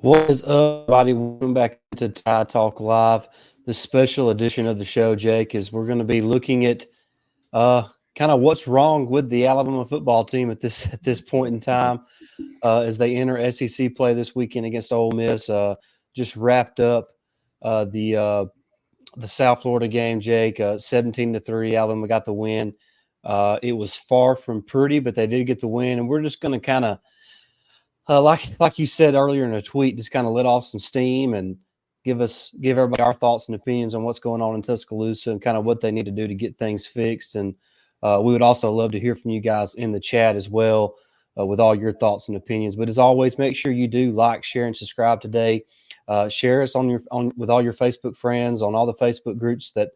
What is up, everybody? Welcome back to Tide Talk Live. The special edition of the show, Jake, is we're going to be looking at uh, kind of what's wrong with the Alabama football team at this point in time as they enter SEC play this weekend against Ole Miss. Just wrapped up the South Florida game, Jake. 17-3, Alabama got the win. It was far from pretty, but they did get the win, and we're just going to kind of like you said earlier in a tweet, just kind of let off some steam and give everybody our thoughts and opinions on what's going on in Tuscaloosa and kind of what they need to do to get things fixed. And we would also love to hear from you guys in the chat as well with all your thoughts and opinions. But as always, make sure you do like, share, and subscribe today. Share us on with all your Facebook friends on all the Facebook groups that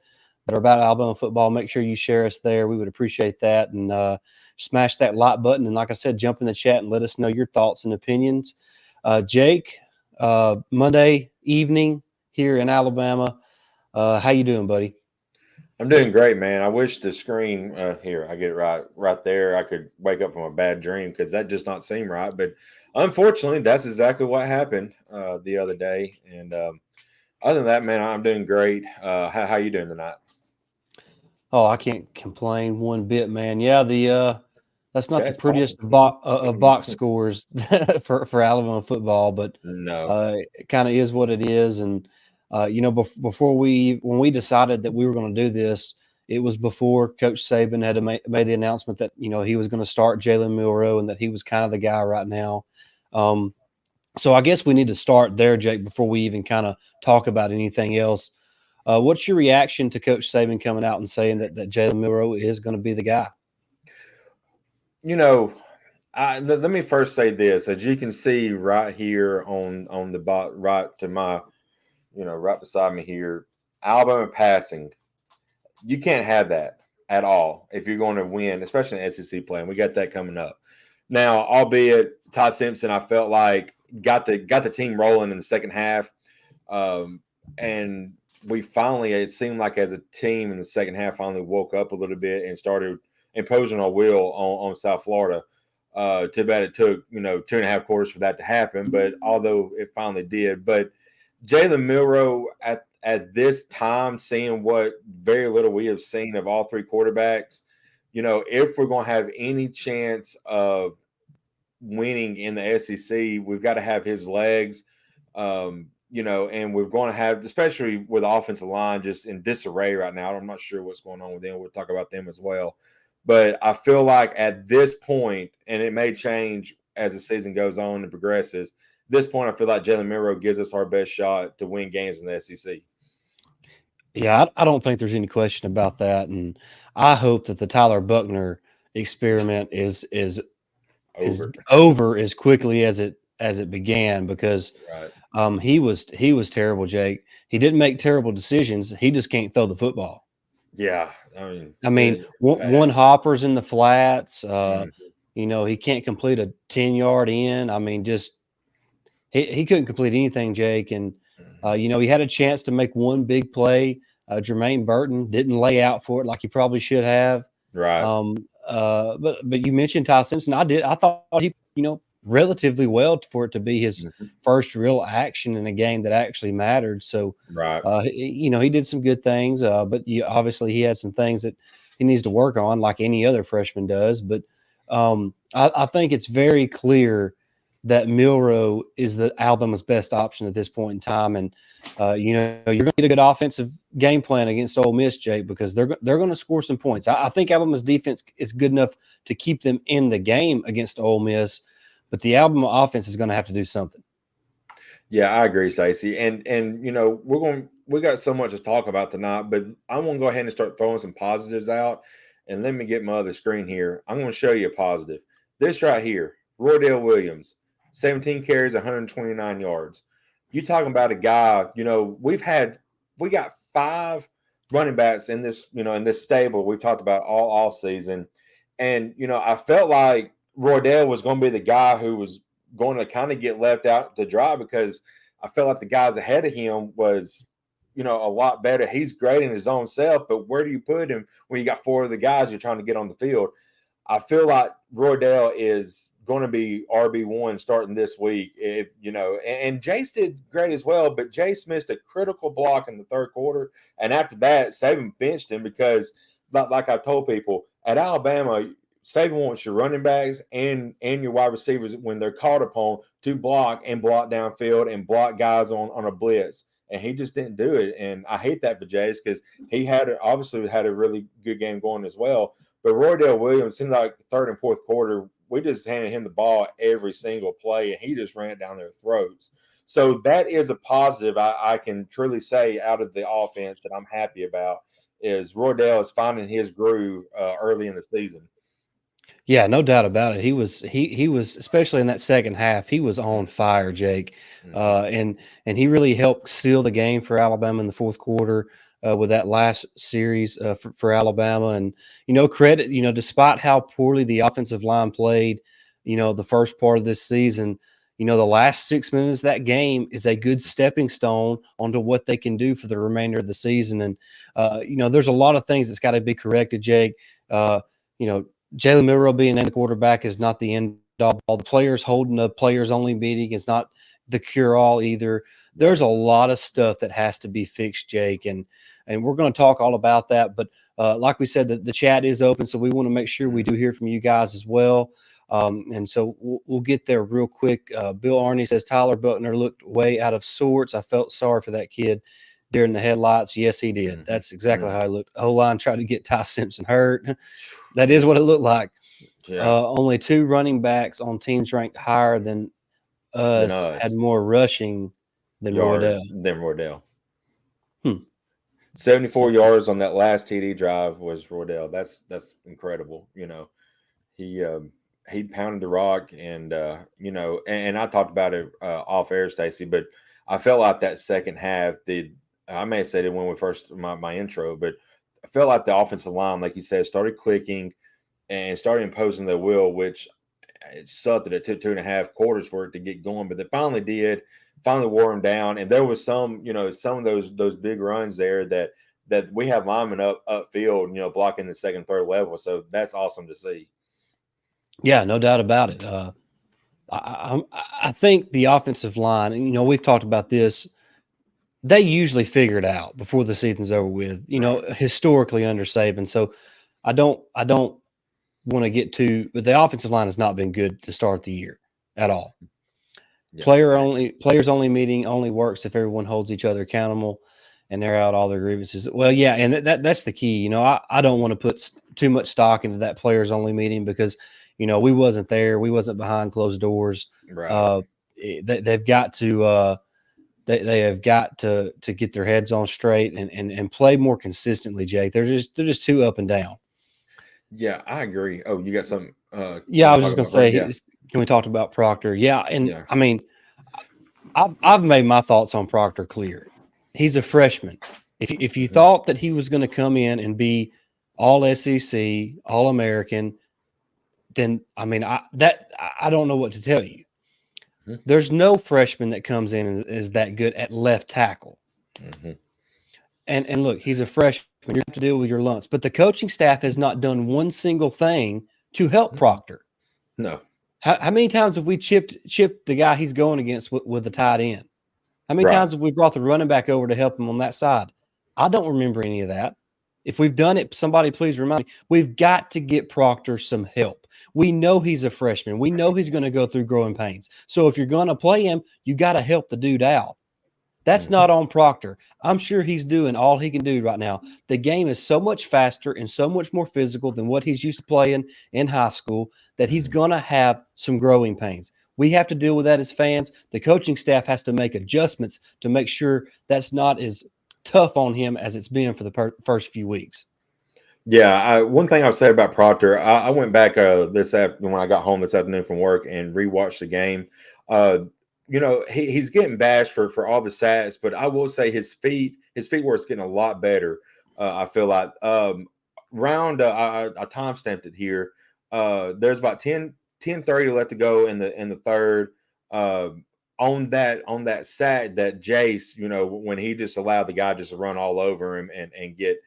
are about Alabama football. Make sure you share us there. We would appreciate that. And smash that like button. And like I said, jump in the chat and let us know your thoughts and opinions. Jake, Monday evening here in Alabama. How you doing, buddy? I'm doing great, man. I wish the screen here, I get it right there. I could wake up from a bad dream because that does not seem right. But unfortunately, that's exactly what happened the other day. And other than that, man, I'm doing great. How you doing tonight? Oh, I can't complain one bit, man. Yeah, the that's not the Chat's calling. prettiest of box scores for Alabama football, but No. it kind of is what it is. And before when we decided that we were going to do this, it was before Coach Saban had made the announcement that he was going to start Jalen Milroe and that he was kind of the guy right now. So I guess we need to start there, Jake, before we even kind of talk about anything else. What's your reaction to Coach Saban coming out and saying that Jalen Milroe is going to be the guy? You know, let me first say this. As you can see right here on the bot, right to my, right beside me here, Alabama passing. You can't have that at all if you're going to win, especially in SEC play. And we got that coming up. Now, albeit Todd Simpson, I felt like got the team rolling in the second half, and we finally, it seemed like as a team in the second half, finally woke up a little bit and started imposing our will on South Florida. Too bad it took 2.5 quarters for that to happen, but although it finally did, but Jalen Milroe at this time, seeing what very little we have seen of all three quarterbacks, if we're going to have any chance of winning in the SEC, we've got to have his legs, and we're going to have, especially with the offensive line, just in disarray right now. I'm not sure what's going on with them. We'll talk about them as well. But I feel like at this point, and it may change as the season goes on and progresses, this point, I feel like Jalen Milroe gives us our best shot to win games in the SEC. Yeah, I don't think there's any question about that, and I hope that the Tyler Buckner experiment is Over. over as quickly as it began because Right. he was terrible, Jake. He didn't make terrible decisions. He just can't throw the football. Yeah. I mean, Bad. one hopper's in the flats. Mhm. He can't complete a 10-yard in. I mean, just he couldn't complete anything, Jake. And he had a chance to make one big play. Jermaine Burton didn't lay out for it like he probably should have. Right. But you mentioned Ty Simpson. I thought he relatively well for it to be his Mhm. first real action in a game that actually mattered. So Right. he did some good things, but obviously he had some things that he needs to work on, like any other freshman does. But I think it's very clear that Milroe is the Alabama's best option at this point in time, and you're going to get a good offensive game plan against Ole Miss, Jake, because they're going to score some points. I think Alabama's defense is good enough to keep them in the game against Ole Miss, but the Alabama offense is going to have to do something. Yeah, I agree, Stacey. And we got so much to talk about tonight, but I'm gonna go ahead and start throwing some positives out. And let me get my other screen here. I'm gonna show you a positive. This right here, Roydale Williams, 17 carries, 129 yards. You talking about a guy, we got five running backs in this stable we've talked about all season. And I felt like Roydale was gonna be the guy who was going to kind of get left out to dry because I felt like the guys ahead of him was, a lot better. He's great in his own self, but where do you put him when you got four of the guys you're trying to get on the field? I feel like Roydale is going to be RB1 starting this week. If you know, and Jace did great as well, but Jace missed a critical block in the third quarter, and after that, Saban benched him because, like I told people, at Alabama, Saban wants your running backs and your wide receivers when they're called upon to block downfield and block guys on a blitz. And he just didn't do it. And I hate that for Jace because he obviously had a really good game going as well. But Roydell Williams seemed like the third and fourth quarter, we just handed him the ball every single play, and he just ran it down their throats. So that is a positive I can truly say out of the offense that I'm happy about is Roydell is finding his groove early in the season. Yeah, no doubt about it. He was especially in that second half. He was on fire, Jake, and he really helped seal the game for Alabama in the fourth quarter with that last series for Alabama. And credit, despite how poorly the offensive line played, the first part of this season, the last 6 minutes of that game is a good stepping stone onto what they can do for the remainder of the season. And there's a lot of things that's got to be corrected, Jake. Jalen Milroe being named the quarterback is not the end all. The players holding a players-only meeting is not the cure-all either. There's a lot of stuff that has to be fixed, Jake, and we're going to talk all about that. But like we said, the chat is open, so we want to make sure we do hear from you guys as well. And so we'll get there real quick. Bill Arney says Tyler Buckner looked way out of sorts. I felt sorry for that kid during the headlights. Yes, he did. That's exactly how he looked. O-line tried to get Ty Simpson hurt. That is what it looked like. Yeah. Only 2 running backs on teams ranked higher than us had more rushing than yards Roydell. 74 yards on that last TD drive was Roydell. That's incredible. He pounded the rock, and and I talked about it off air, Stacy, but I felt like that second half. I may have said it when we first my intro, but I felt like the offensive line, like you said, started clicking and started imposing their will, which it sucked that it took 2.5 quarters for it to get going, but they finally did. Finally wore them down, and there was some of those big runs there that we have linemen upfield, blocking the second, third level. So that's awesome to see. Yeah, no doubt about it. I think the offensive line, and we've talked about this. They usually figure it out before the season's over with, historically under Saban. So I don't want to get too, but the offensive line has not been good to start the year at all. Yeah, players only meeting only works if everyone holds each other accountable and air out all their grievances. Well, yeah, and that's the key. I don't want to put too much stock into that players only meeting because we wasn't there, we wasn't behind closed doors. Right. They've got to. They have got to get their heads on straight and play more consistently, Jake. They're just too up and down. Yeah, I agree. Oh, you got something? Yeah, I was just going to say, can we talk about Proctor? Yeah, and I mean, I've made my thoughts on Proctor clear. He's a freshman. If you thought that he was going to come in and be all SEC, all American, then I mean, I don't know what to tell you. There's no freshman that comes in and is that good at left tackle. And look, he's a freshman. You have to deal with your lumps. But the coaching staff has not done one single thing to help Proctor. No. How many times have we chipped the guy he's going against with the tight end? How many times have we brought the running back over to help him on that side? I don't remember any of that. If we've done it, somebody please remind me. We've got to get Proctor some help. We know he's a freshman. We know he's going to go through growing pains. So if you're going to play him, you got to help the dude out. That's not on Proctor. I'm sure he's doing all he can do right now. The game is so much faster and so much more physical than what he's used to playing in high school that he's going to have some growing pains. We have to deal with that as fans. The coaching staff has to make adjustments to make sure that's not as tough on him as it's been for the first few weeks. Yeah, one thing I'll say about Proctor, I went back when I got home this afternoon from work and rewatched the game. He's getting bashed for all the stats, but I will say his feet work's getting a lot better. I feel like I time stamped it here. There's about 10:30 left to go in the third. On that sack that Jace, when he just allowed the guy just to run all over him and get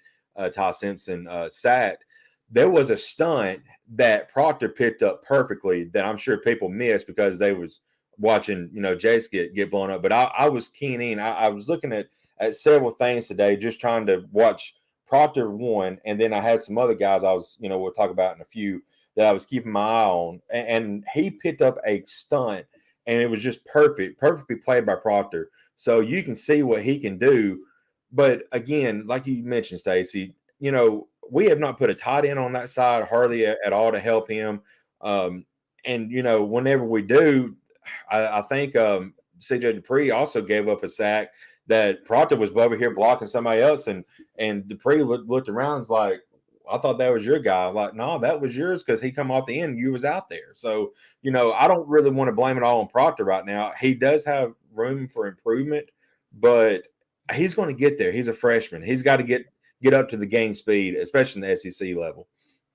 Ty Simpson sacked, there was a stunt that Proctor picked up perfectly that I'm sure people missed because they was watching, Jace get blown up. But I was keen in. I was looking at several things today, just trying to watch Proctor one, and then I had some other guys I was, we'll talk about in a few that I was keeping my eye on, and he picked up a stunt, and it was just perfectly played by Proctor. So you can see what he can do. But again, like you mentioned, Stacy, we have not put a tight end on that side hardly at all to help him. And whenever we do, I think CJ Dupree also gave up a sack that Proctor was over here blocking somebody else, and Dupree looked around and was like, I thought that was your guy. I'm like, no, that was yours because he come off the end. You was out there. So, I don't really want to blame it all on Proctor right now. He does have room for improvement, but he's going to get there. He's a freshman. He's got to get up to the game speed, especially in the SEC level.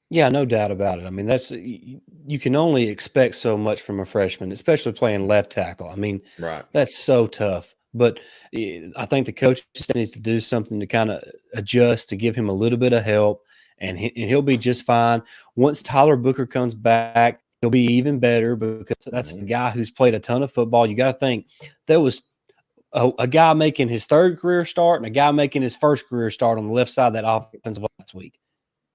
Yeah, no doubt about it. I mean, you can only expect so much from a freshman, especially playing left tackle. I mean, Right. that's so tough. But I think the coach needs to do something to kind of adjust to give him a little bit of help, and he'll be just fine. Once Tyler Booker comes back, he'll be even better because that's a guy who's played a ton of football. You got to think there was a guy making his third career start and a guy making his first career start on the left side of that offensive line last week.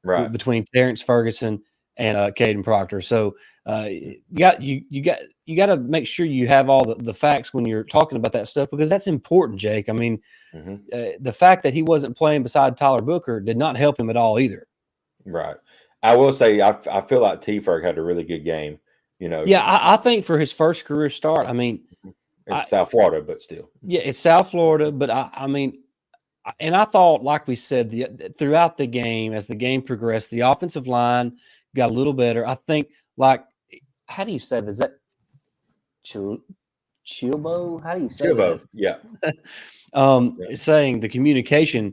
Right. Between Terrence Ferguson and Caden Proctor. So you got to make sure you have all the facts when you're talking about that stuff because that's important, Jake. I mean, the fact that he wasn't playing beside Tyler Booker did not help him at all either. Right. I will say I feel like T. Ferg had a really good game. Yeah, I think for his first career start, I mean, it's South Florida, but still. Yeah, it's South Florida, but I mean, and I thought, like we said, throughout the game, as the game progressed, the offensive line got a little better. I think, how do you say that? Is that Chilbo? How do you say Chilbo, that? yeah. Saying the communication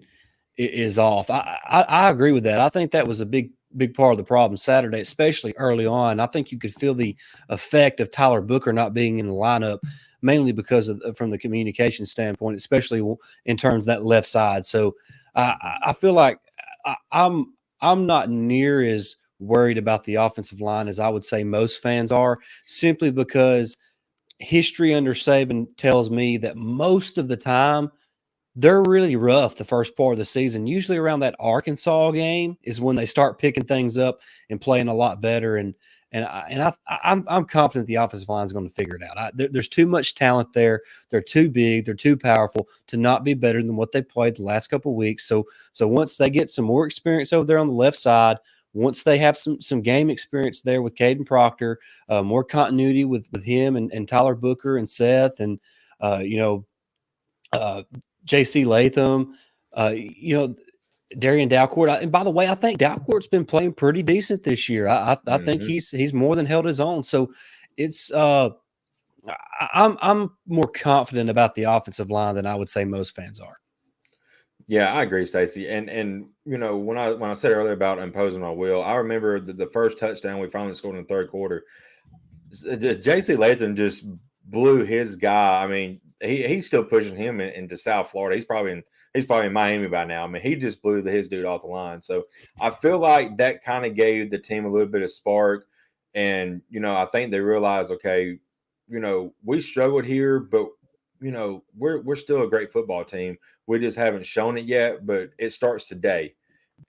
is off. I agree with that. I think that was a big part of the problem Saturday, especially early on. I think you could feel the effect of Tyler Booker not being in the lineup, mainly because from the communication standpoint, especially in terms of that left side. So I feel like I'm not near as worried about the offensive line as I would say most fans are, simply because history under Saban tells me that most of the time they're really rough the first part of the season. Usually around that Arkansas game is when they start picking things up and playing a lot better. I'm confident the offensive line is going to figure it out. There's too much talent there. They're too big. They're too powerful to not be better than what they played the last couple of weeks. So once they get some more experience over there on the left side, once they have some game experience there with Caden Proctor, more continuity with him and Tyler Booker and Seth and J.C. Latham, Darian Dalcourt. And by the way, I think Dalcourt's been playing pretty decent this year. I think he's more than held his own. So it's I'm more confident about the offensive line than I would say most fans are. Yeah, I agree, Stacey. And when I said earlier about imposing our will, I remember the first touchdown we finally scored in the third quarter. J.C. Latham just blew his guy. I mean, he's still pushing him into South Florida. He's probably in Miami by now. I mean, he just blew his dude off the line. So I feel like that kind of gave the team a little bit of spark. And I think they realized, okay, we struggled here, but we're still a great football team. We just haven't shown it yet, but it starts today.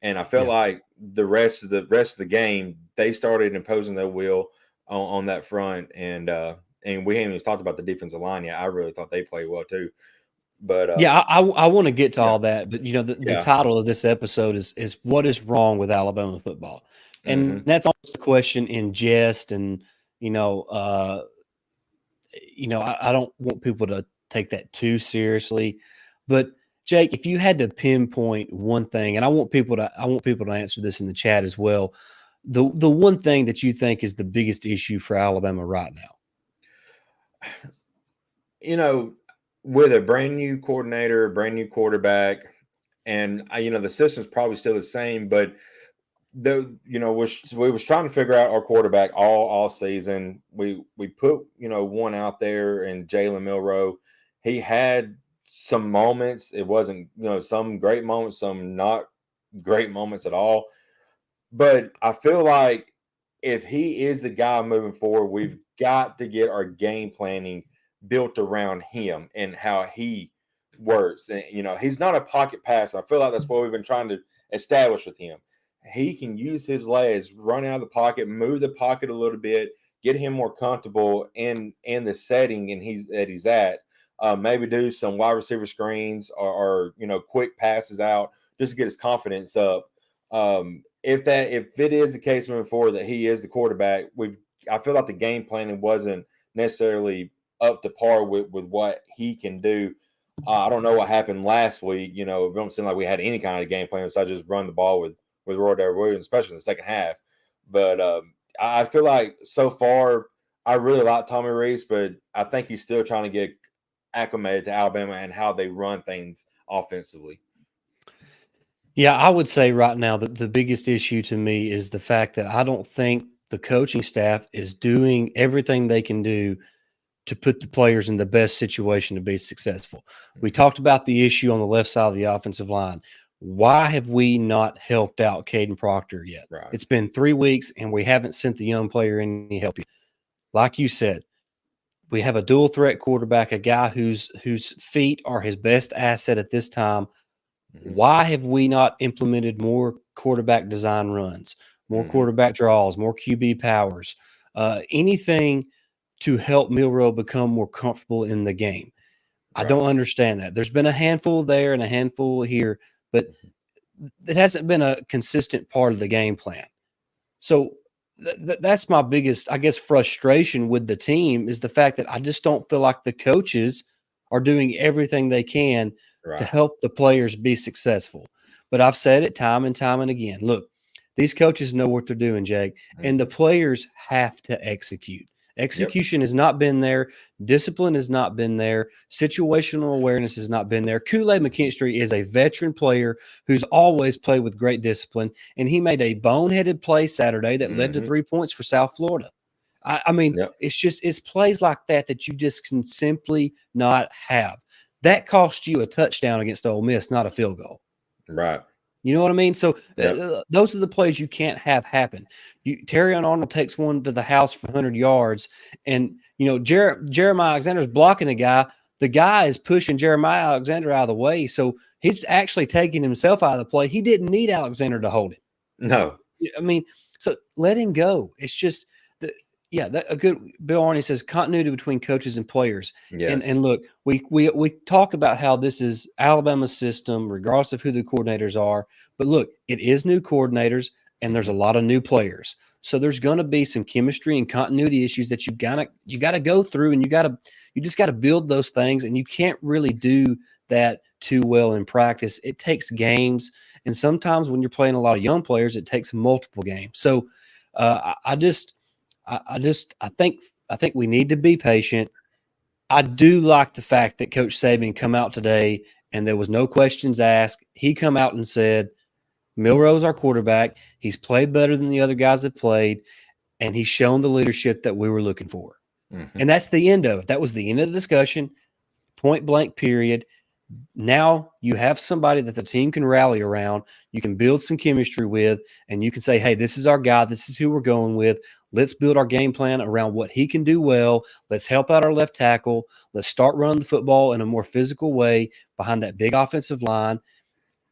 And I felt like the rest of the game, they started imposing their will on that front, and we haven't even talked about the defensive line yet. I really thought they played well too. But I want to get to all that, but the title of this episode is what is wrong with Alabama football, and that's almost a question in jest, and I don't want people to take that too seriously, but Jake, if you had to pinpoint one thing, and I want people to answer this in the chat as well, the one thing that you think is the biggest issue for Alabama right now, with a brand new coordinator, brand new quarterback, and the system's probably still the same, but we was trying to figure out our quarterback all season. We put one out there in Jalen Milroe. He had some moments. It wasn't some great moments, some not great moments at all. But I feel like if he is the guy moving forward, we've got to get our game planning built around him and how he works. And he's not a pocket passer. I feel like that's what we've been trying to establish with him. He can use his legs, run out of the pocket, move the pocket a little bit, get him more comfortable in the setting and he's at. Maybe do some wide receiver screens or quick passes out just to get his confidence up. If it is the case moving forward that he is the quarterback, I feel like the game planning wasn't necessarily up to par with what he can do. I don't know what happened last week. It don't seem like we had any kind of game plan besides just run the ball with Roy Williams, especially in the second half. But I feel like so far I really like Tommy Reese, but I think he's still trying to get acclimated to Alabama and how they run things offensively. Yeah, I would say right now that the biggest issue to me is the fact that I don't think the coaching staff is doing everything they can do to put the players in the best situation to be successful. We talked about the issue on the left side of the offensive line. Why have we not helped out Caden Proctor yet? Right. It's been 3 weeks and we haven't sent the young player any help yet. Like you said, we have a dual threat quarterback, a guy whose feet are his best asset at this time. Why have we not implemented more quarterback design runs, more quarterback draws, more QB powers, anything to help Milroe become more comfortable in the game? I don't understand that. There's been a handful there and a handful here, but it hasn't been a consistent part of the game plan. So that's my biggest, I guess, frustration with the team is the fact that I just don't feel like the coaches are doing everything they can to help the players be successful. But I've said it time and time and again. Look, these coaches know what they're doing, Jake, and the players have to execute. Execution has not been there. Discipline has not been there. Situational awareness has not been there. Kool-Aid McKinstry is a veteran player who's always played with great discipline, and he made a boneheaded play Saturday that led to 3 points for South Florida. I mean, it's plays like that you just can simply not have. That cost you a touchdown against Ole Miss, not a field goal. Right. You know what I mean? So those are the plays you can't have happen. Terrion Arnold takes one to the house for 100 yards, and Jeremiah Alexander's blocking a guy. The guy is pushing Jeremiah Alexander out of the way, so he's actually taking himself out of the play. He didn't need Alexander to hold him. No. I mean, so let him go. It's just a good Bill Arney says continuity between coaches and players. Yes. And look, we talk about how this is Alabama's system, regardless of who the coordinators are. But look, it is new coordinators, and there's a lot of new players. So there's going to be some chemistry and continuity issues that you gotta go through, and you just gotta build those things, and you can't really do that too well in practice. It takes games, and sometimes when you're playing a lot of young players, it takes multiple games. So I think we need to be patient. I do like the fact that Coach Saban come out today and there was no questions asked. He come out and said, Milroe's our quarterback. He's played better than the other guys that played, and he's shown the leadership that we were looking for. And that's the end of it. That was the end of the discussion, point blank period. Now you have somebody that the team can rally around, you can build some chemistry with, and you can say, hey, this is our guy. This is who we're going with. Let's build our game plan around what he can do well. Let's help out our left tackle. Let's start running the football in a more physical way behind that big offensive line,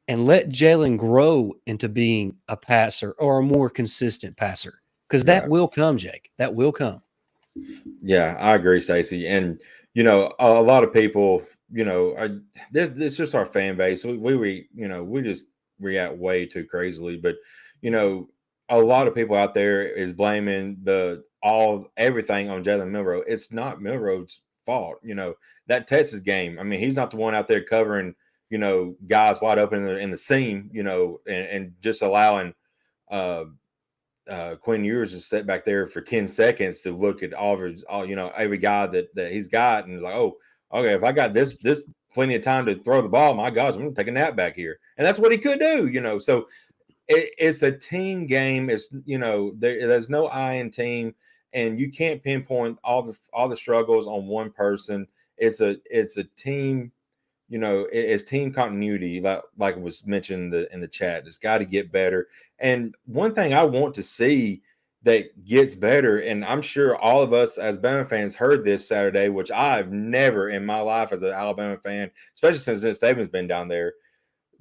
and let Jalen grow into being a passer or a more consistent passer, because that will come, Jake. That will come. Yeah, I agree, Stacey. And, a lot of people, this is just our fan base. We just react way too crazily. But, a lot of people out there is blaming everything on Jalen Milroe. It's not Milroe's fault. That Texas game, I mean, he's not the one out there covering, guys wide open in the seam, and just allowing Quinn Ewers to sit back there for 10 seconds to look at every guy that he's got, and he's like, oh, okay, if I got this plenty of time to throw the ball, my gosh, I'm gonna take a nap back here. And that's what he could do, so it's a team game. It's there's no I in team, and you can't pinpoint all the struggles on one person. It's a team It's team continuity, like was mentioned in the chat. It's got to get better. And one thing I want to see that gets better, and I'm sure all of us as Bama fans heard this Saturday, which I've never in my life as an Alabama fan, especially since Nick Saban's been down there.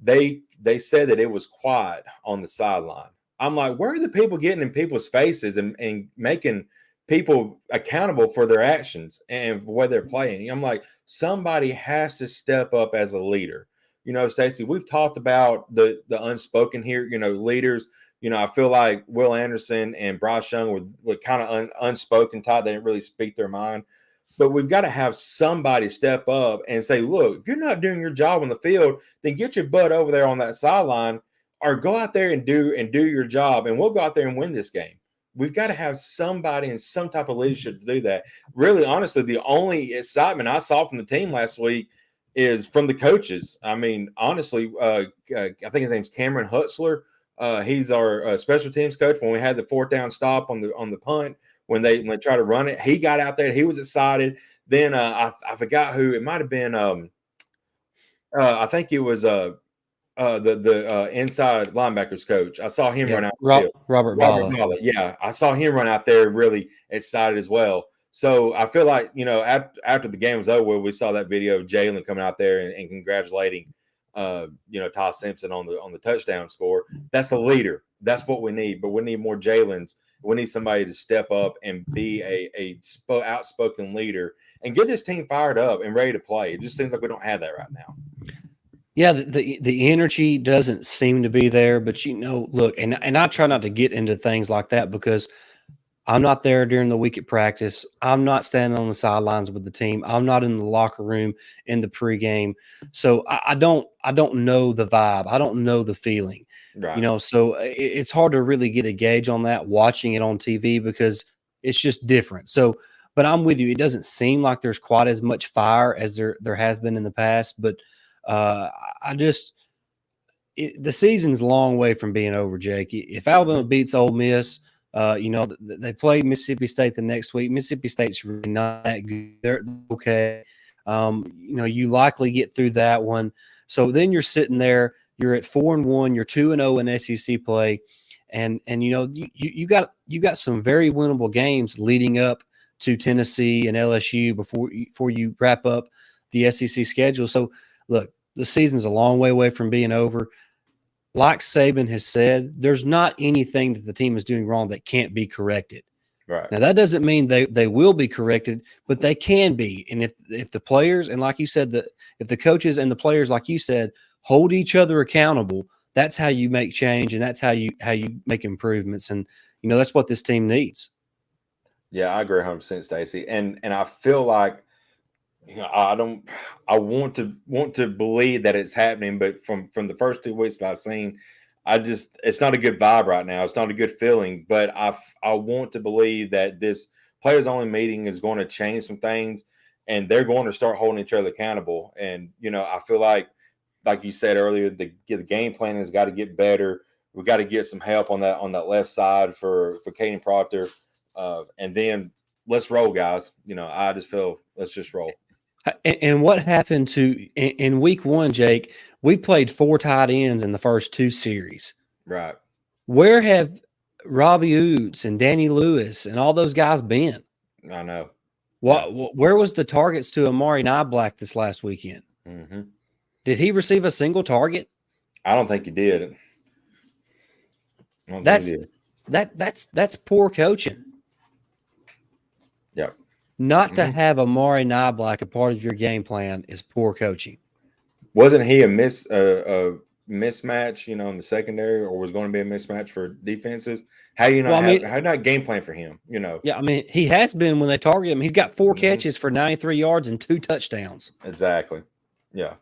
They said that it was quiet on the sideline. I'm like, where are the people getting in people's faces and making people accountable for their actions and where they're playing? I'm like, somebody has to step up as a leader. Stacey, we've talked about the unspoken here, leaders. I feel like Will Anderson and Bryce Young were kind of unspoken type. They didn't really speak their mind. But we've got to have somebody step up and say, look, if you're not doing your job on the field, then get your butt over there on that sideline or go out there and do your job, and we'll go out there and win this game. We've got to have somebody in some type of leadership to do that. Really, honestly, the only excitement I saw from the team last week is from the coaches. I mean, honestly, I think his name's Cameron Hutzler. He's our special teams coach. When we had the fourth down stop on the punt, when they try to run it, he got out there. He was excited. Then I forgot who it might have been. I think it was the inside linebackers coach. I saw him run out the field. Robert Bala. Yeah, I saw him run out there really excited as well. So I feel like after the game was over, we saw that video of Jalen coming out there and congratulating Ty Simpson on the touchdown score. That's a leader. That's what we need. But we need more Jalen's. We need somebody to step up and be a outspoken leader and get this team fired up and ready to play. It just seems like we don't have that right now. Yeah, the energy doesn't seem to be there. But look, and I try not to get into things like that because I'm not there during the week at practice. I'm not standing on the sidelines with the team. I'm not in the locker room in the pregame. So I don't know the vibe. I don't know the feeling. Right. So it's hard to really get a gauge on that watching it on TV because it's just different. So, but I'm with you. It doesn't seem like there's quite as much fire as there has been in the past. But the season's a long way from being over, Jake. If Alabama beats Ole Miss, they play Mississippi State the next week. Mississippi State's really not that good. They're okay. You likely get through that one. So then you're sitting there. You're at 4-1. You're 2-0 in SEC play, and you got some very winnable games leading up to Tennessee and LSU before you wrap up the SEC schedule. So look, the season's a long way away from being over. Like Saban has said, there's not anything that the team is doing wrong that can't be corrected. Right. Now, that doesn't mean they will be corrected, but they can be. And if the players, and like you said, if the coaches and the players, like you said, hold each other accountable, that's how you make change, and that's how you make improvements. And, that's what this team needs. Yeah, I agree 100%, Stacey. And I feel like, I want to believe that it's happening, but from the first 2 weeks that I've seen, it's not a good vibe right now. It's not a good feeling, but I want to believe that this players only meeting is going to change some things, and they're going to start holding each other accountable. And I feel like you said earlier, the game plan has got to get better. We got to get some help on that left side for Caden Proctor, and then let's roll, guys. I just feel let's just roll. And what happened in week 1, Jake? We played 4 tight ends in the first 2 series. Right. Where have Robbie Oots and Danny Lewis and all those guys been? I know. Where was the targets to Amari Niblack this last weekend? Mm-hmm. Did he receive a single target? I don't think he did. That's poor coaching. Yep. Not to have Amari Niblack a part of your game plan is poor coaching. Wasn't he a mismatch, in the secondary, or was going to be a mismatch for defenses? How do you not how not game plan for him? Yeah, I mean, he has been when they target him. He's got 4 catches for 93 yards and 2 touchdowns. Exactly. Yeah.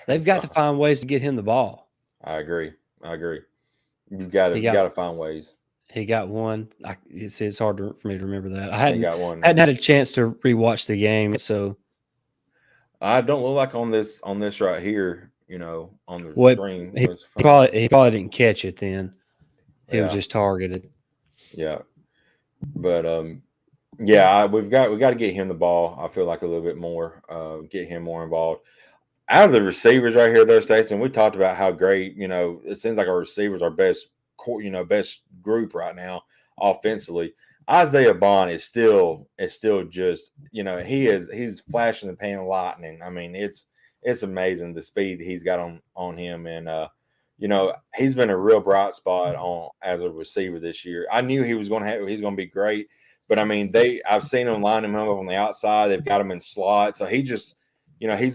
They've got to find ways to get him the ball. I agree. You got to find ways. He got one. It's hard for me to remember that. I hadn't had a chance to rewatch the game, so I don't look like on this right here. On the screen. He probably didn't catch it then. He was just targeted. Yeah, but Yeah, we got to get him the ball. I feel like a little bit more, get him more involved. Out of the receivers right here, though, States, and we talked about how great, it seems like our receivers are best, best group right now offensively. Isaiah Bond is still just, he's flashing the pan lightning. I mean, it's amazing the speed he's got on him, and he's been a real bright spot on as a receiver this year. I knew he's going to be great, but I mean, I've seen him line him up on the outside. They've got him in slot, so he's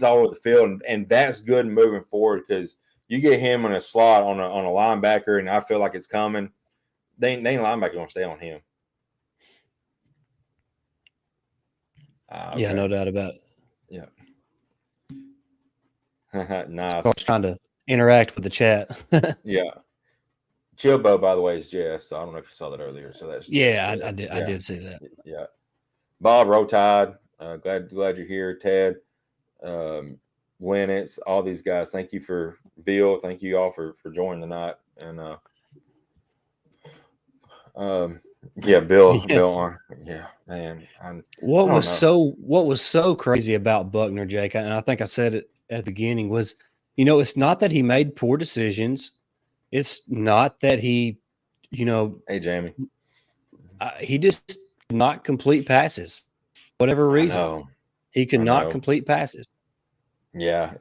all over the field, and that's good moving forward because you get him in a slot on a linebacker, and I feel like it's coming. They ain't linebacker gonna stay on him. Yeah, Okay. no doubt about it. Yeah. I Nice. was trying to interact with the chat. Yeah. Chilbo, by the way, is Jess. So I don't know if you saw that earlier. So that's Yeah, I Jess. did. I Yeah. did see that. Yeah. Bob Rotide. Glad you're here. Ted. Um, It's all these guys. Thank you for Bill. Thank you all for joining tonight. And um, yeah, Bill. Yeah. Yeah, man. I What don't was know. so crazy about Buckner, Jake, and I think I said it at the beginning, was, it's not that he made poor decisions. It's not that he, you know, Hey, Jamie. he just could not complete passes. Whatever I reason, know. he could I not know. complete passes. Yeah.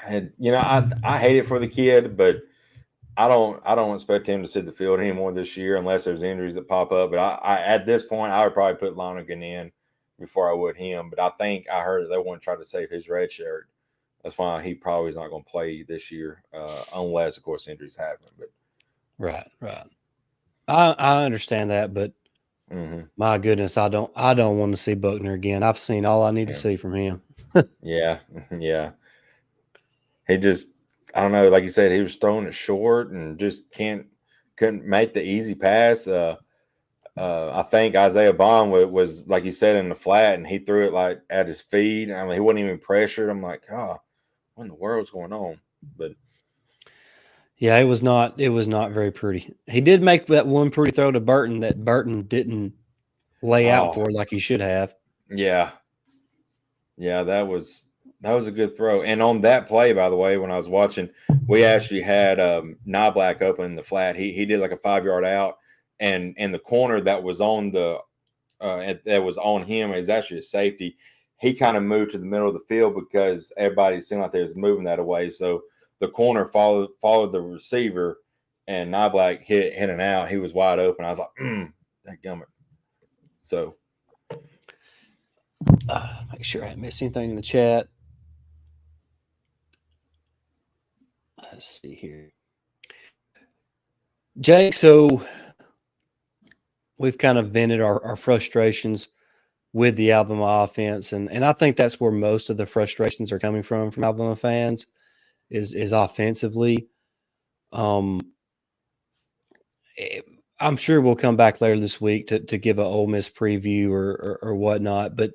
I hate it for the kid, but I don't expect him to sit the field anymore this year unless there's injuries that pop up. But I at this point I would probably put Lonergan in before I would him. But I think I heard that they want to try to save his red shirt. That's why he probably is not going to play this year, unless of course injuries happen. But Right, right. I understand that, but mm-hmm, my goodness, I don't want to see Buckner again. I've seen all I need to yeah, see from him. yeah, yeah. He just, I don't know, like you said, he was throwing it short and just couldn't make the easy pass. I think Isaiah Bond was like you said in the flat, and he threw it like at his feet. I mean, he wasn't even pressured. I'm like, oh, what in the world's going on? But Yeah, it was not very pretty. He did make that one pretty throw to Burton that Burton didn't lay out oh for like he should have. yeah, yeah, that was a good throw. And on that play, by the way, when I was watching, we actually had Black open in the flat. He did like a 5 yard out, and the corner that was on that was on him is actually a safety. He kind of moved to the middle of the field because everybody seemed like they was moving that away. So the corner followed the receiver, and Black hit an out. He was wide open. I was like, that gummit. So Make sure I didn't miss anything in the chat. Let's see here. Jake, so we've kind of vented our frustrations with the Alabama offense, and I think that's where most of the frustrations are coming from Alabama fans is offensively. Um, I'm sure we'll come back later this week to give an Ole Miss preview or whatnot, but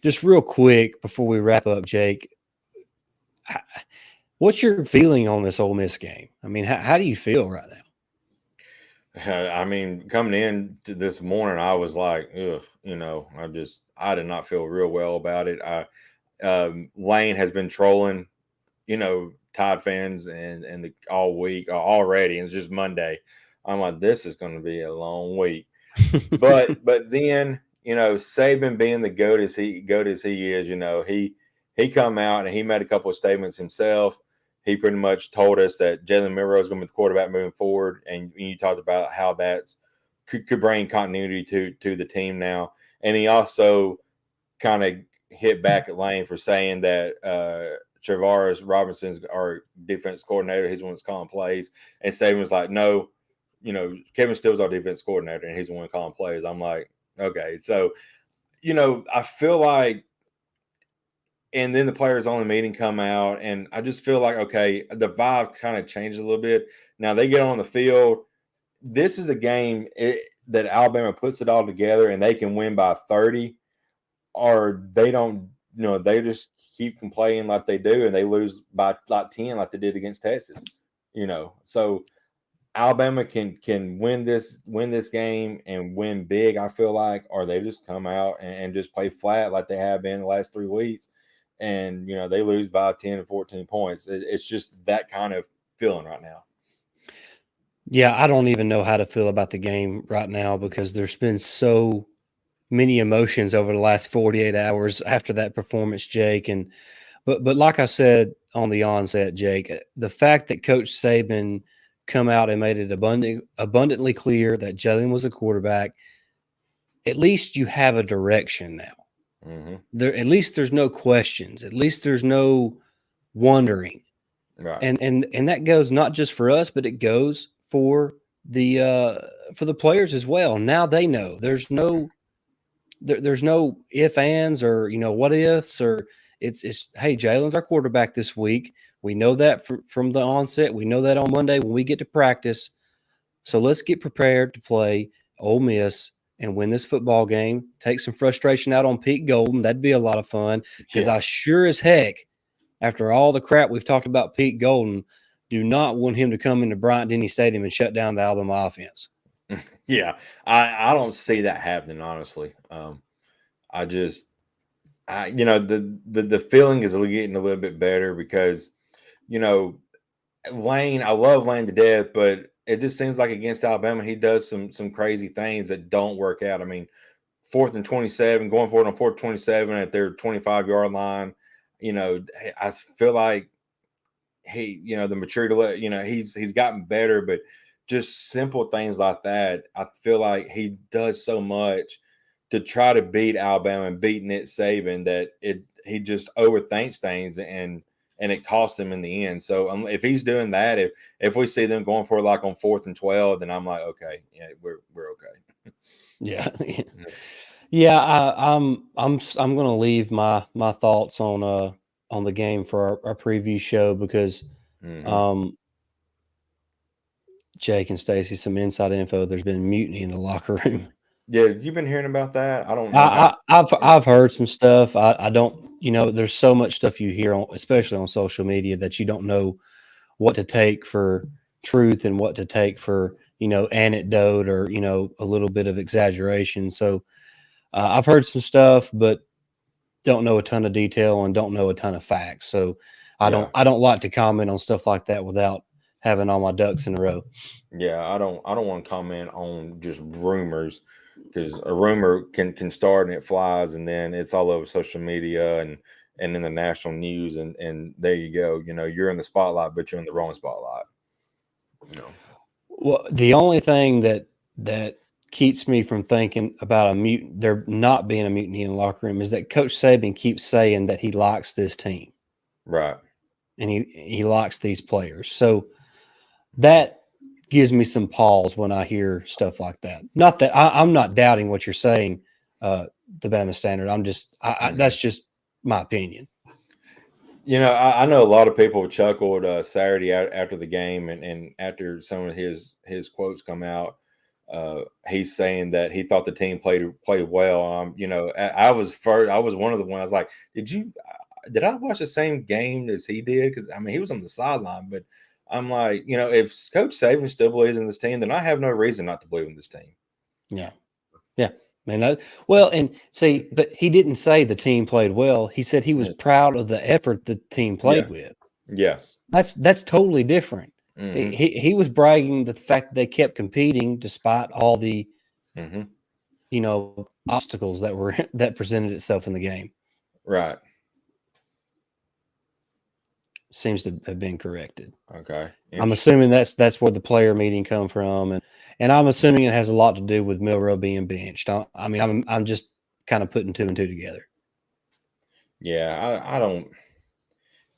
just real quick before we wrap up, Jake, what's your feeling on this Ole Miss game? I mean, how do you feel right now? I mean, coming in to this morning, I was like, ugh, I did not feel real well about it. Lane has been trolling, Tide fans and the all week already, and it's just Monday. I'm like, this is going to be a long week. But then, Saban being the goat as he is, he come out and he made a couple of statements himself. He pretty much told us that Jalen Milroe is going to be the quarterback moving forward, and you talked about how that could bring continuity to the team now. And he also kind of hit back at Lane for saying that Travaris Robinson's our defense coordinator. He's the one that's calling plays, and Saban was like, no, Kevin Steele's our defense coordinator, and he's the one calling plays. I'm like, okay, so I feel like, and then the players only meeting come out, and I just feel like, okay, the vibe kind of changed a little bit. Now they get on the field. This is a game that Alabama puts it all together, and they can win by 30, or they don't. They just keep playing like they do, and they lose by like 10, like they did against Texas. So Alabama can win this game and win big, I feel like, or they just come out and just play flat like they have been the last 3 weeks, and they lose by 10 to 14 points. It's just that kind of feeling right now. Yeah, I don't even know how to feel about the game right now because there's been so many emotions over the last 48 hours after that performance, Jake. And but like I said on the onset, Jake, the fact that Coach Saban come out and made it abundantly clear that Jalen was a quarterback, at least you have a direction now. Mm-hmm. At least there's no questions. At least there's no wondering. Right. And that goes not just for us, but it goes for the players as well. Now they know there's no if ands or what ifs, or it's hey, Jalen's our quarterback this week. We know that from the onset. We know that on Monday when we get to practice. So let's get prepared to play Ole Miss and win this football game. Take some frustration out on Pete Golden. That'd be a lot of fun because I sure as heck, after all the crap we've talked about Pete Golden, do not want him to come into Bryant-Denny Stadium and shut down the Alabama offense. Yeah, I don't see that happening, honestly. I just, the feeling is getting a little bit better because, Lane, I love Lane to death, but it just seems like against Alabama, he does some crazy things that don't work out. I mean, 4th and 27, going forward on 4th and 27 at their 25-yard line. I feel like the maturity, he's gotten better, but just simple things like that. I feel like he does so much to try to beat Alabama and beat Nick Saban that he just overthinks things and it costs him in the end. So if he's doing that, if we see them going for like on 4th and 12, then I'm like, okay, yeah, we're okay. Yeah. Yeah, I'm going to leave my thoughts on the game for our preview show because Jake and Stacy, some inside info. There's been mutiny in the locker room. Yeah, you've been hearing about that. I don't know how. I've heard some stuff. I don't. There's so much stuff you hear on, especially on social media, that you don't know what to take for truth and what to take for anecdote or a little bit of exaggeration. So I've heard some stuff, but don't know a ton of detail and don't know a ton of facts. So I don't like to comment on stuff like that without having all my ducks in a row. Yeah, I don't want to comment on just rumors because a rumor can start and it flies and then it's all over social media and in the national news and there you go. You're in the spotlight, but you're in the wrong spotlight. Well, the only thing that keeps me from thinking about there not being a mutiny in the locker room is that Coach Saban keeps saying that he likes this team. Right. And he likes these players. So that gives me some pause when I hear stuff like that. Not that I'm not doubting what you're saying, the Bama Standard. I'm just that's just my opinion. I know a lot of people chuckled Saturday after the game and after some of his quotes come out. He's saying that he thought the team played well. I was one of the ones. I was like, did I watch the same game as he did? Because I mean, he was on the sideline, but I'm like, if Coach Saban still believes in this team, then I have no reason not to believe in this team. Yeah, yeah, man. Well, and see, but he didn't say the team played well. He said he was proud of the effort the team played with. Yes, that's totally different. Mm-hmm. He was bragging the fact that they kept competing despite all the obstacles that presented itself in the game. Right. Seems to have been corrected. Okay. I'm assuming that's where the player meeting come from, and I'm assuming it has a lot to do with Milroe being benched. I mean, I'm just kind of putting 2 and 2 together. Yeah, I don't.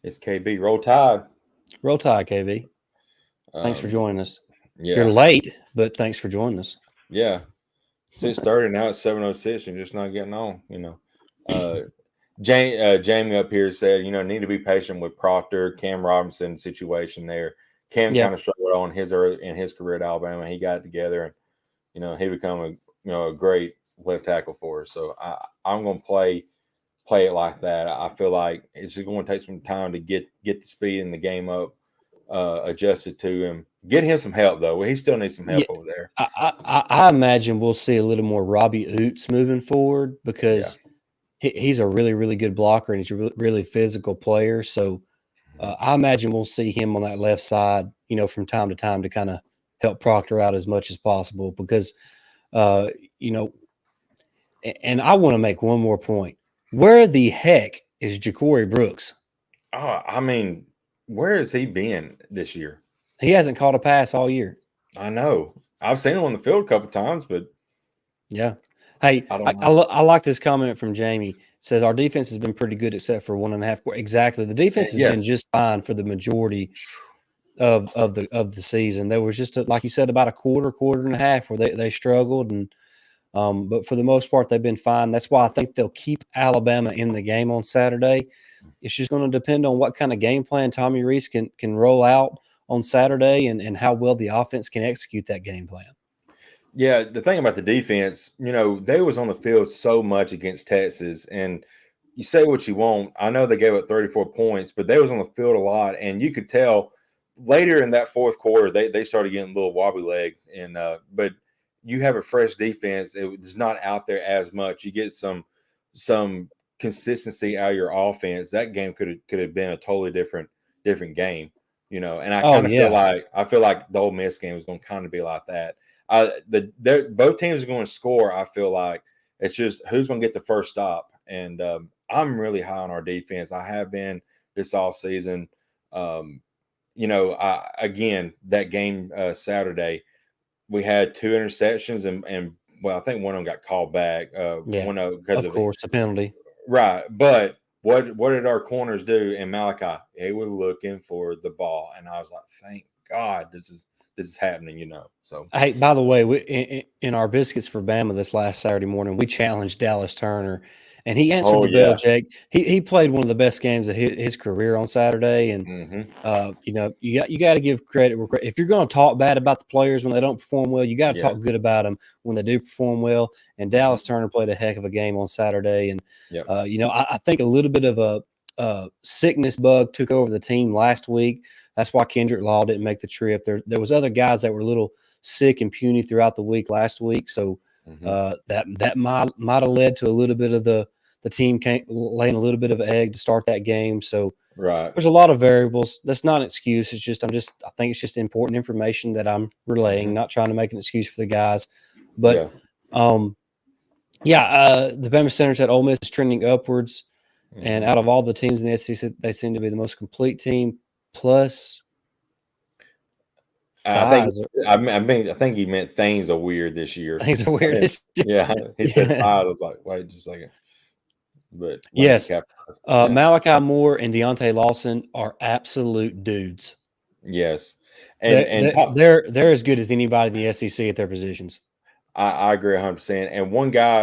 It's KB. Roll Tide. Roll Tide, KB. Thanks for joining us. Yeah. You're late, but thanks for joining us. Yeah. 6:30 now. It's 7:06. You're just not getting on. Jamie up here said, need to be patient with Proctor, Cam Robinson situation there. Cam kind of struggled on in his career at Alabama. He got it together and, he become a great left tackle for us. So I'm going to play it like that. I feel like it's just going to take some time to get the speed in the game up, adjusted to him, Get him some help though. He still needs some Yeah, help over there. I imagine we'll see a little more Robbie Oots moving forward Yeah. because he's a really, really good blocker and he's a really physical player. So Mhm. I imagine we'll see him on that left side, from time to time to kind of help Proctor out as much as possible because, uh, you know, and I want to make one more point. Where the heck is Ja'Cory Brooks? Oh, I mean, where has he been this year? He hasn't caught a pass all year. I know. I've seen him on the field a couple times, but Yeah. Hey, I I, don't I, know. lo- I like this comment from Jamie. It says our defense has been pretty good except for 1.5 quarters. Exactly. The defense has been Yes. just fine for the majority of the season. There was just like you said, about a quarter and a half where they struggled, and but for the most part they've been fine. That's why I think they'll keep Alabama in the game on Saturday. It's just going to depend on what kind of game plan Tommy Reese can roll out on Saturday and how well the offense can execute that game plan. Yeah, the thing about the defense, they was on the field so much against Texas, and you say what you want. I know they gave up 34 points, but they was on the field a lot, and you could tell later in that fourth quarter they started getting a little wobbly leg, and but you have a fresh defense. It was not out there as much. You get some consistency out of your offense. That game could have been a totally different game, And I Oh kind of feel yeah, like the Ole Miss game was going to kind of be like that. Both teams are going to score. I feel like it's just who's going to get the first stop, and I'm really high on our defense. I have been this off season. Again, that game Saturday, we had two interceptions, and well, I think one of them got called back. yeah. One of because Of of it, course, a penalty. right? But what did our corners do? And Malachi, they were looking for the ball, and I was like, thank God, this is happening. So. Hey, by the way, in our biscuits for Bama this last Saturday morning, we challenged Dallas Turner, and he answered Oh the bell. yeah. Jake, he played one of the best games of his career on Saturday, and Hmm. you got to give credit if you're going to talk bad about the players when they don't perform well. You got to talk Yes. good about them when they do perform well. And Hmm. Dallas Turner played a heck of a game on Saturday, and Yep. I think a little bit of a sickness bug took over the team last week. That's why Kendrick Law didn't make the trip. There was other guys that were a little sick and puny throughout the week last week. So Hmm. that might have led to a little bit of the team laying a little bit of egg to start that game. So Right. there's a lot of variables. That's not an excuse. It's just I think it's just important information that I'm relaying, Hmm. not trying to make an excuse for the guys. But Yeah. um, yeah, the Bama Center said Ole Miss is trending upwards, and Hmm. out of all the teams in the SEC, they seem to be the most complete team. Plus I think thighs. I think he meant things are weird this year. Things are I weird. didn't. Yeah, he said Yeah. five. I was like, wait just a second. But let me Yes. capitalize. Yeah. Malachi Moore and Deontay Lawson are absolute dudes. Yes. And They, and they, talk. they're as good as anybody in the SEC at their positions. I agree 100%. And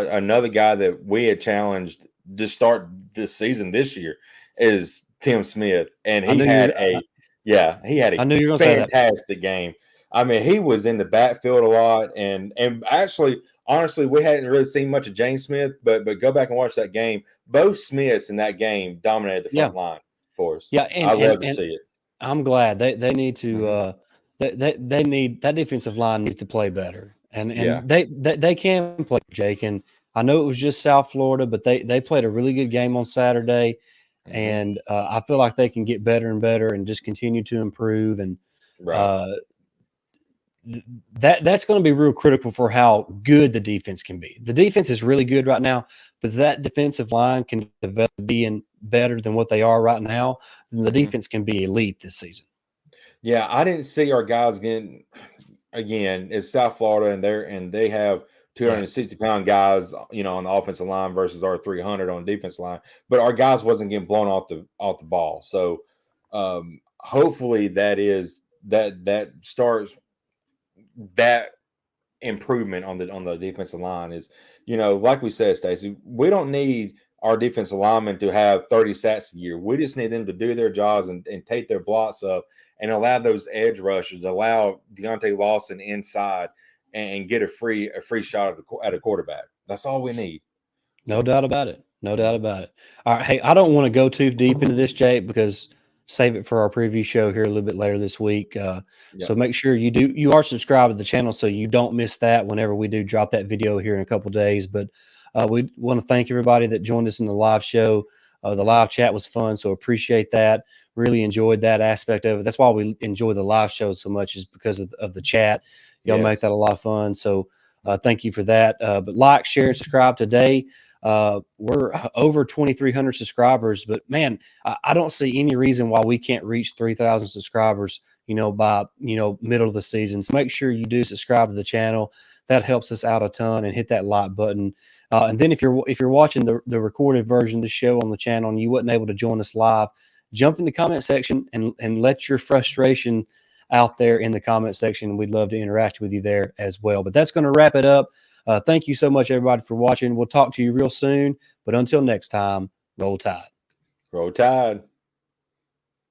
another guy that we had challenged to start this season this year is Tim Smith, and I knew you. he had I a knew you were gonna say that. fantastic game. I mean, he was in the backfield a lot, and actually, honestly, we hadn't really seen much of James Smith, but go back and watch that game. Both Smiths in that game dominated the Yeah, front line for us. yeah, I love to and see it. I'm glad they need to Hmm. they need that defensive line needs to play better, and Yeah. they can play, Jake. And I know it was just South Florida, but they played a really good game on Saturday, Hmm. and I feel like they can get better and better and just continue to improve. And Right. uh, that's going to be real critical for how good the defense can be. The defense is really good right now, but that defensive line can develop being better than what they are right now. Then the Hmm. defense can be elite this season. Yeah, I didn't see our guys getting again. It's South Florida, and they have Yeah. 260-pound guys, on the offensive line versus our 300 on the defense line. But our guys wasn't getting blown off the ball. So hopefully that starts that improvement on the defensive line is, like we said, Stacey, we don't need our defensive linemen to have 30 sacks a year. We just need them to do their jobs and take their blocks up and allow those edge rushers, allow Deontay Lawson inside and get a free shot at a quarterback. That's all we need. No So doubt about it. No doubt mhm. about it. All right. Hey, I don't want to go too deep into this, Jake, because save it for our preview show here a little bit later this week. Yeah. So make sure you are subscribed to the channel so you don't miss that whenever we do drop that video here in a couple days. But we want to thank everybody that joined us in the live show. The live chat was fun, so appreciate that. Really enjoyed that aspect of it. That's why we enjoy the live show so much, is because of the chat. Y'all make that a lot of fun. So thank you for that. But like, share, and subscribe today. We're over 2,300 subscribers, but man, I don't see any reason why we can't reach 3,000 subscribers, by, middle of the season. So make sure you do subscribe to the channel. That helps us out a ton, and hit that like button. And then if you're watching the recorded version of the show on the channel and you wasn't able to join us live, jump in the comment section and let your frustration out there in the comment section. We'd love to interact with you there as well. But that's going to wrap it up. Thank you so much, everybody, for watching. We'll talk to you real soon. But until next time, roll tide. Roll Tide.